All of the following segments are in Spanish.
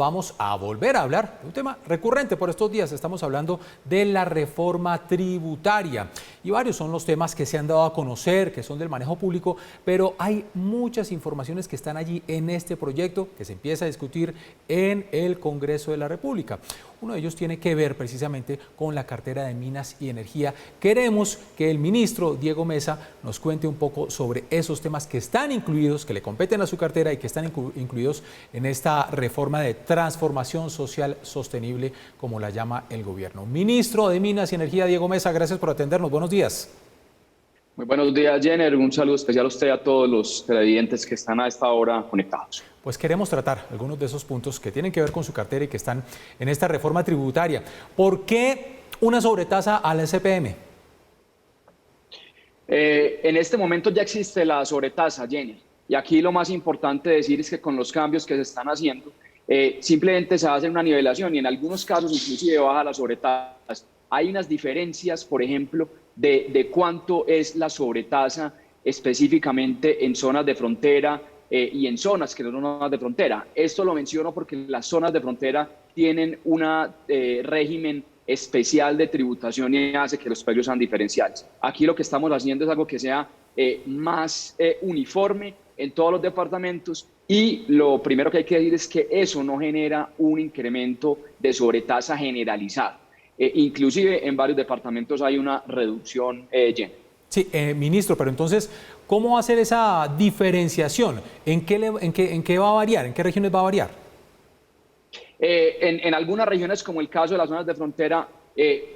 vamos a volver a hablar de un tema recurrente por estos días. Estamos hablando de la reforma tributaria. Y varios son los temas que se han dado a conocer, que son del manejo público, pero hay muchas informaciones que están allí en este proyecto que se empieza a discutir en el Congreso de la República. Uno de ellos tiene que ver precisamente con la cartera de Minas y Energía. Queremos que el ministro Diego Mesa nos cuente un poco sobre esos temas que están incluidos, que le competen a su cartera y que están incluidos en esta reforma de transformación social sostenible, como la llama el gobierno. Ministro de Minas y Energía, Diego Mesa, gracias por atendernos. Buenos días. Muy buenos días, Jenner. Un saludo especial a usted y a todos los televidentes que están a esta hora conectados. Pues queremos tratar algunos de esos puntos que tienen que ver con su cartera y que están en esta reforma tributaria. ¿Por qué una sobretasa a la SPM? En este momento ya existe la sobretasa, Jenner. Y aquí lo más importante decir es que con los cambios que se están haciendo, simplemente se hace una nivelación y en algunos casos inclusive baja la sobretasa. Hay unas diferencias, por ejemplo, de cuánto es la sobretasa específicamente en zonas de frontera y en zonas que no son zonas de frontera. Esto lo menciono porque las zonas de frontera tienen un régimen especial de tributación y hace que los precios sean diferenciales. Aquí lo que estamos haciendo es algo que sea más uniforme en todos los departamentos y lo primero que hay que decir es que eso no genera un incremento de sobretasa generalizado. Inclusive en varios departamentos hay una reducción llena. Sí, ministro, pero entonces, ¿cómo va a ser esa diferenciación? ¿En qué va a variar? ¿En qué regiones va a variar? En algunas regiones, como el caso de las zonas de frontera,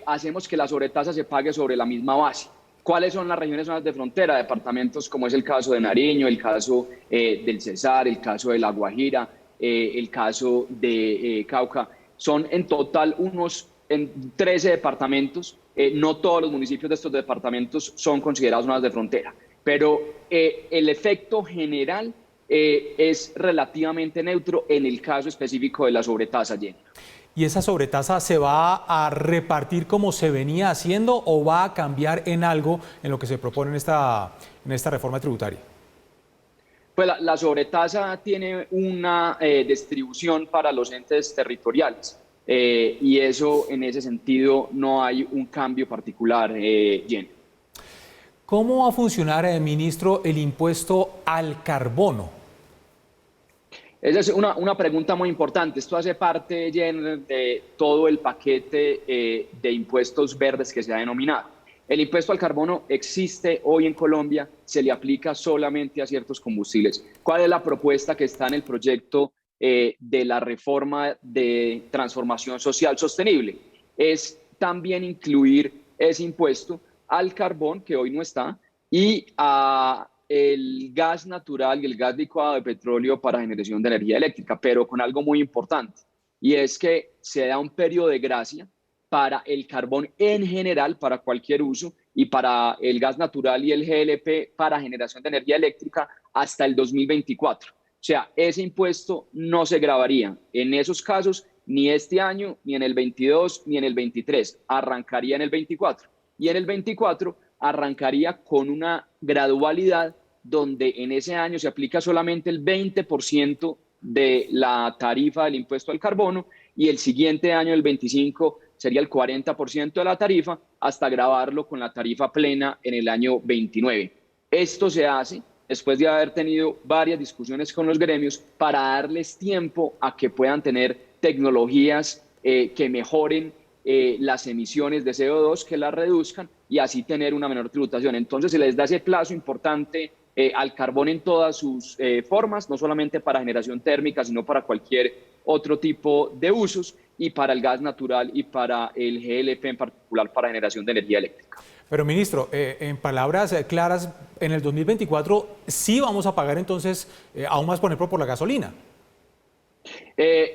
hacemos que la sobretasa se pague sobre la misma base. ¿Cuáles son las regiones zonas de frontera? Departamentos como es el caso de Nariño, el caso del Cesar, el caso de La Guajira, el caso de Cauca. Son en total en 13 departamentos. No todos los municipios de estos departamentos son considerados zonas de frontera, pero el efecto general es relativamente neutro en el caso específico de la sobretasa, Jenny. ¿Y esa sobretasa se va a repartir como se venía haciendo o va a cambiar en algo en lo que se propone en esta reforma tributaria? Pues la sobretasa tiene una distribución para los entes territoriales y eso en ese sentido no hay un cambio particular, Jenny. ¿Cómo va a funcionar, ministro, el impuesto al carbono? Esa es una pregunta muy importante. Esto hace parte, Jen, de todo el paquete de impuestos verdes que se ha denominado. El impuesto al carbono existe hoy en Colombia, se le aplica solamente a ciertos combustibles. ¿Cuál es la propuesta que está en el proyecto de la reforma de transformación social sostenible? Es también incluir ese impuesto al carbón, que hoy no está, y a el gas natural y el gas licuado de petróleo para generación de energía eléctrica, pero con algo muy importante, y es que se da un periodo de gracia para el carbón en general, para cualquier uso, y para el gas natural y el GLP para generación de energía eléctrica hasta el 2024. O sea, ese impuesto no se grabaría en esos casos ni este año, ni en el 22, ni en el 23. Arrancaría en el 24. Y en el 24 arrancaría con una gradualidad donde en ese año se aplica solamente el 20% de la tarifa del impuesto al carbono y el siguiente año, el 25, sería el 40% de la tarifa hasta gravarlo con la tarifa plena en el año 29. Esto se hace después de haber tenido varias discusiones con los gremios para darles tiempo a que puedan tener tecnologías que mejoren las emisiones de CO2, que las reduzcan y así tener una menor tributación. Entonces se les da ese plazo importante al carbón en todas sus formas, no solamente para generación térmica, sino para cualquier otro tipo de usos y para el gas natural y para el GLP en particular para generación de energía eléctrica. Pero ministro, en palabras claras, en el 2024 sí vamos a pagar entonces aún más, por ejemplo, por la gasolina.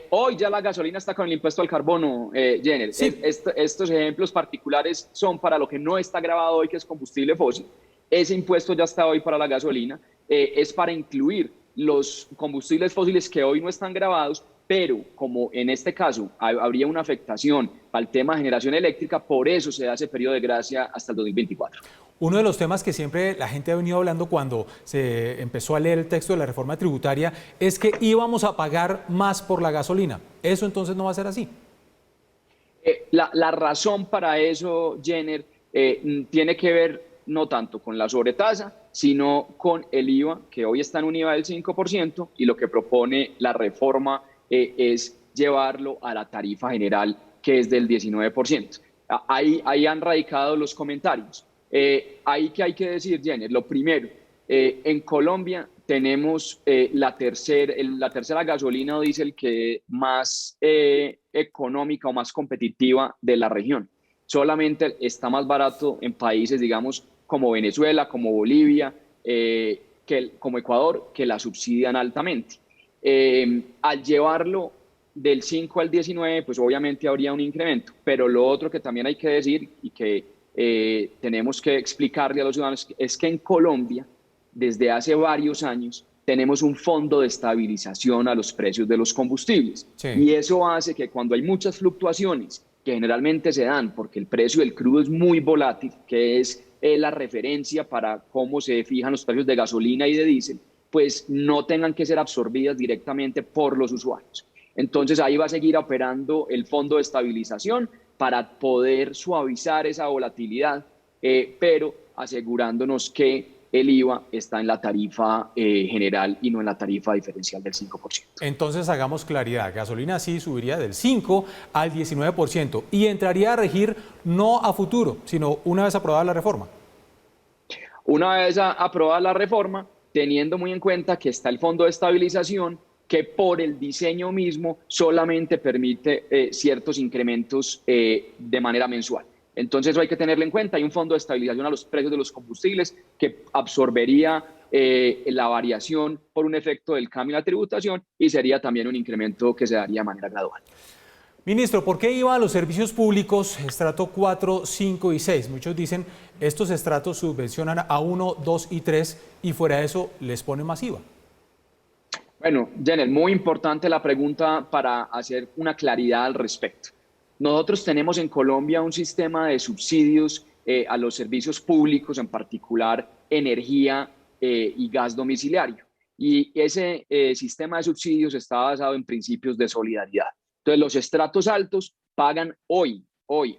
Hoy ya la gasolina está con el impuesto al carbono, Jenner. Sí. Estos ejemplos particulares son para lo que no está grabado hoy, que es combustible fósil. Ese impuesto ya está hoy para la gasolina. Es para incluir los combustibles fósiles que hoy no están grabados, pero como en este caso habría una afectación para el tema de generación eléctrica, por eso se da ese periodo de gracia hasta el 2024. Uno de los temas que siempre la gente ha venido hablando cuando se empezó a leer el texto de la reforma tributaria es que íbamos a pagar más por la gasolina. ¿Eso entonces no va a ser así? La razón para eso, Jenner, tiene que ver no tanto con la sobretasa, sino con el IVA, que hoy está en un IVA del 5%, y lo que propone la reforma es llevarlo a la tarifa general, que es del 19%. Ahí han radicado los comentarios. Ahí que hay que decir, Jenner, lo primero, en Colombia tenemos la tercera gasolina o diésel que más económica o más competitiva de la región. Solamente está más barato en países, digamos, como Venezuela, como Bolivia, como Ecuador, que la subsidian altamente. Al llevarlo del 5 al 19, pues obviamente habría un incremento, pero lo otro que también hay que decir y que tenemos que explicarle a los ciudadanos es que en Colombia, desde hace varios años, tenemos un fondo de estabilización a los precios de los combustibles. Sí. Y eso hace que cuando hay muchas fluctuaciones, que generalmente se dan porque el precio del crudo es muy volátil, que es la referencia para cómo se fijan los precios de gasolina y de diésel, pues no tengan que ser absorbidas directamente por los usuarios. Entonces ahí va a seguir operando el fondo de estabilización para poder suavizar esa volatilidad, pero asegurándonos que el IVA está en la tarifa general y no en la tarifa diferencial del 5%. Entonces hagamos claridad, gasolina sí subiría del 5 al 19% y entraría a regir no a futuro, sino una vez aprobada la reforma. Una vez aprobada la reforma, teniendo muy en cuenta que está el fondo de estabilización, que por el diseño mismo solamente permite ciertos incrementos de manera mensual. Entonces eso hay que tenerlo en cuenta. Hay un fondo de estabilización a los precios de los combustibles que absorbería la variación por un efecto del cambio en la tributación y sería también un incremento que se daría de manera gradual. Ministro, ¿por qué IVA a los servicios públicos, estrato 4, 5 y 6? Muchos dicen estos estratos subvencionan a 1, 2 y 3 y fuera de eso les ponen más IVA. Bueno, Jenner, muy importante la pregunta para hacer una claridad al respecto. Nosotros tenemos en Colombia un sistema de subsidios a los servicios públicos, en particular energía y gas domiciliario. Y ese sistema de subsidios está basado en principios de solidaridad. Entonces, los estratos altos pagan hoy,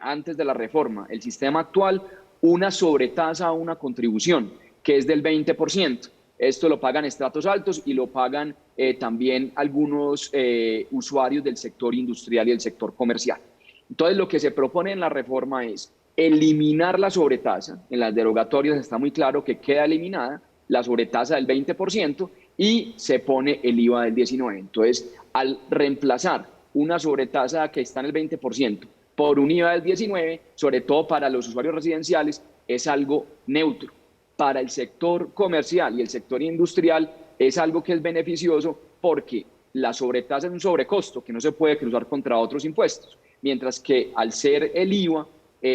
antes de la reforma, el sistema actual, una sobretasa o una contribución, que es del 20%. Esto lo pagan estratos altos y lo pagan también algunos usuarios del sector industrial y del sector comercial. Entonces, lo que se propone en la reforma es eliminar la sobretasa. En las derogatorias está muy claro que queda eliminada la sobretasa del 20% y se pone el IVA del 19%. Entonces, al reemplazar una sobretasa que está en el 20% por un IVA del 19%, sobre todo para los usuarios residenciales, es algo neutro. Para el sector comercial y el sector industrial es algo que es beneficioso porque la sobretasa es un sobrecosto que no se puede cruzar contra otros impuestos, mientras que al ser el IVA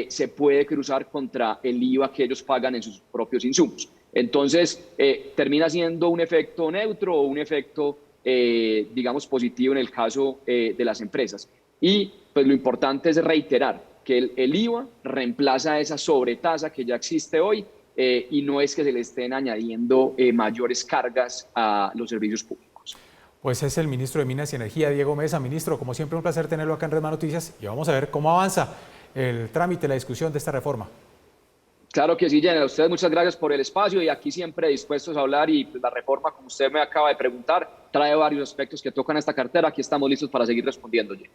se puede cruzar contra el IVA que ellos pagan en sus propios insumos. Entonces, termina siendo un efecto neutro o un efecto, digamos, positivo en el caso de las empresas. Y pues lo importante es reiterar que el IVA reemplaza esa sobretasa que ya existe hoy y no es que se le estén añadiendo mayores cargas a los servicios públicos. Pues es el ministro de Minas y Energía, Diego Mesa. Ministro, como siempre, un placer tenerlo acá en Red Más Noticias y vamos a ver cómo avanza el trámite, la discusión de esta reforma. Claro que sí, Jenner. A ustedes muchas gracias por el espacio y aquí siempre dispuestos a hablar y pues, la reforma, como usted me acaba de preguntar, trae varios aspectos que tocan esta cartera. Aquí estamos listos para seguir respondiendo, Jenner.